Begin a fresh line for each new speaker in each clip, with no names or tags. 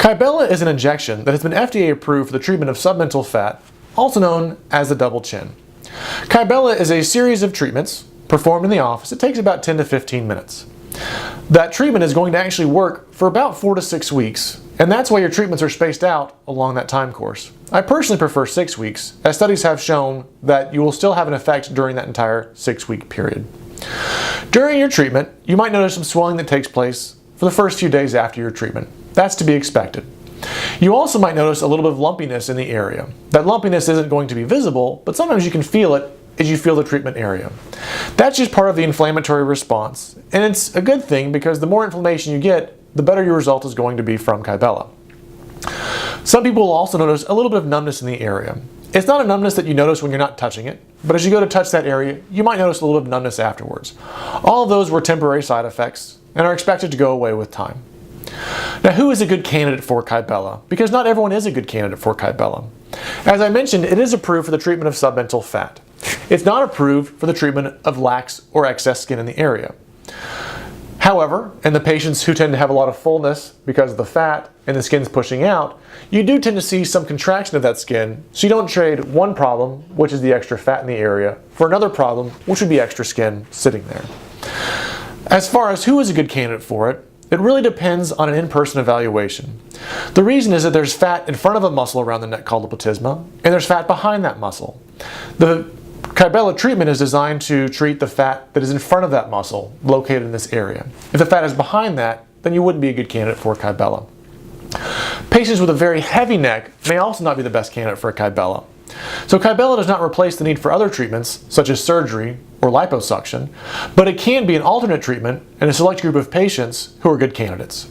Kybella is an injection that has been FDA approved for the treatment of submental fat, also known as the double chin. Kybella is a series of treatments performed in the office. It takes about 10 to 15 minutes. That treatment is going to actually work for about 4 to 6 weeks, and that's why your treatments are spaced out along that time course. I personally prefer 6 weeks, as studies have shown that you will still have an effect during that entire 6-week period. During your treatment, you might notice some swelling that takes place for the first few days after your treatment. That's to be expected. You also might notice a little bit of lumpiness in the area. That lumpiness isn't going to be visible, but sometimes you can feel it as you feel the treatment area. That's just part of the inflammatory response, and it's a good thing because the more inflammation you get, the better your result is going to be from Kybella. Some people will also notice a little bit of numbness in the area. It's not a numbness that you notice when you're not touching it, but as you go to touch that area, you might notice a little bit of numbness afterwards. All of those were temporary side effects and are expected to go away with time. Now, who is a good candidate for Kybella? Because not everyone is a good candidate for Kybella. As I mentioned, it is approved for the treatment of submental fat. It's not approved for the treatment of lax or excess skin in the area. However, in the patients who tend to have a lot of fullness because of the fat and the skin's pushing out, you do tend to see some contraction of that skin, so you don't trade one problem, which is the extra fat in the area, for another problem, which would be extra skin sitting there. As far as who is a good candidate for it, it really depends on an in-person evaluation. The reason is that there's fat in front of a muscle around the neck called the platysma, and there's fat behind that muscle. The Kybella treatment is designed to treat the fat that is in front of that muscle, located in this area. If the fat is behind that, then you wouldn't be a good candidate for Kybella. Patients with a very heavy neck may also not be the best candidate for a Kybella. So Kybella does not replace the need for other treatments, such as surgery or liposuction, but it can be an alternate treatment in a select group of patients who are good candidates.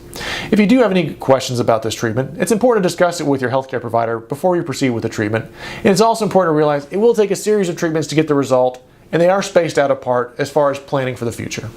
If you do have any questions about this treatment, it's important to discuss it with your healthcare provider before you proceed with the treatment. And it's also important to realize it will take a series of treatments to get the result, and they are spaced out apart as far as planning for the future.